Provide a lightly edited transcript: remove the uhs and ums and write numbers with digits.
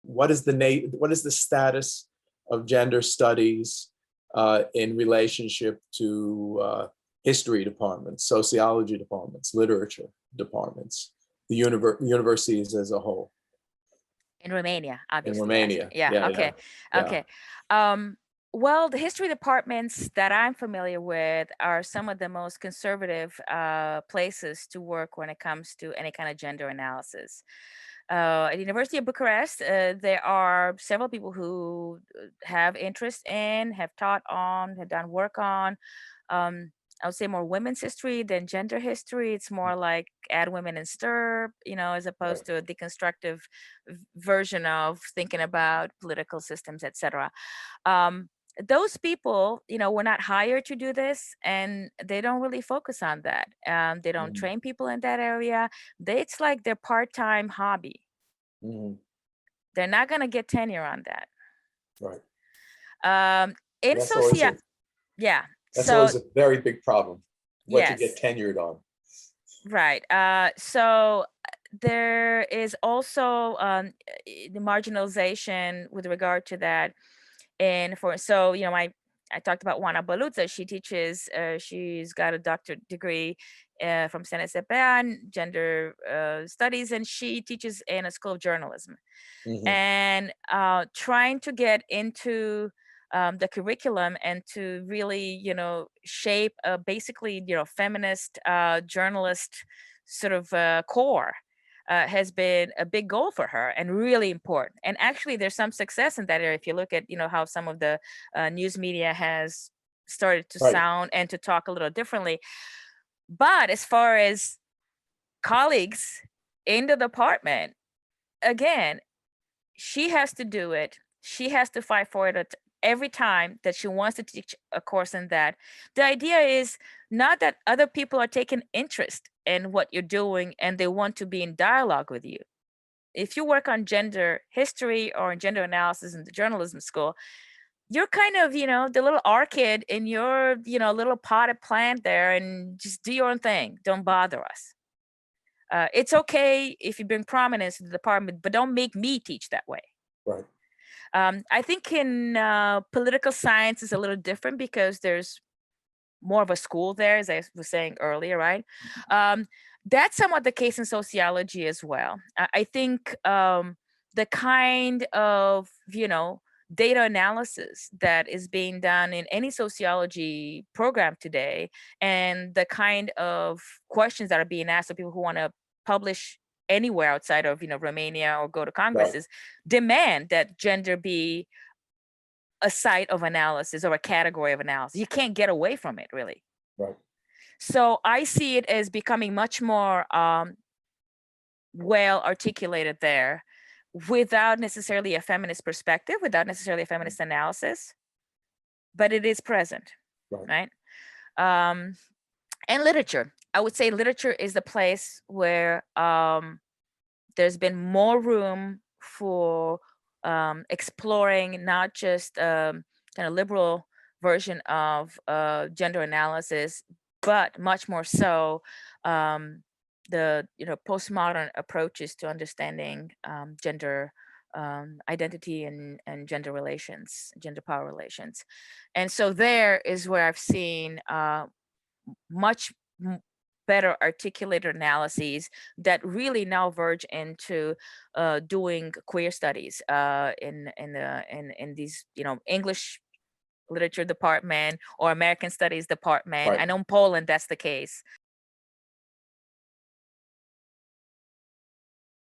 what is the status of gender studies in relationship to history departments, sociology departments, literature departments, the universities as a whole. In Romania, obviously. In Romania. Yeah. Okay. Yeah. Okay. Well, the history departments that I'm familiar with are some of the most conservative places to work when it comes to any kind of gender analysis. At the University of Bucharest, there are several people who have interest in, have taught on, have done work on. I would say more women's history than gender history. It's more like add women and stir, as opposed to a deconstructive version of thinking about political systems, etc. Those people, were not hired to do this, and they don't really focus on that. They don't train people in that area. It's like their part-time hobby. They're not going to get tenure on that. Right. In sociology, yeah. That's always a very big problem. What to get tenured on. Right. So there is also the marginalization with regard to that. And I talked about Juana Balutza. She teaches, she's got a doctorate degree from CNSPA, gender studies, and she teaches in a school of journalism. And trying to get into the curriculum and to really, shape basically, feminist journalist sort of core has been a big goal for her and really important. And actually, there's some success in that area. If you look at, how some of the news media has started to sound and to talk a little differently. But as far as colleagues in the department, again, she has to do it. She has to fight for it every time that she wants to teach a course in that. The idea is not that other people are taking interest in what you're doing and they want to be in dialogue with you. If you work on gender history or gender analysis in the journalism school, you're kind of, the little orchid in your, little potted plant there, and just do your own thing. Don't bother us. It's okay if you bring prominence to the department, but don't make me teach that way. Right. I think in political science is a little different because there's more of a school there, as I was saying earlier, right? That's somewhat the case in sociology as well. I think the kind of, data analysis that is being done in any sociology program today, and the kind of questions that are being asked of people who want to publish anywhere outside of, Romania or go to congresses, demand that gender be a site of analysis or a category of analysis. You can't get away from it, really. Right. So I see it as becoming much more well articulated there, without necessarily a feminist perspective, without necessarily a feminist analysis, but it is present, right? And literature. I would say literature is the place where there's been more room for exploring not just kind of liberal version of gender analysis, but much more so the postmodern approaches to understanding gender identity and gender relations, gender power relations. And so there is where I've seen much better articulated analyses that really now verge into doing queer studies in these English literature department or American studies department. I know in Poland that's the case.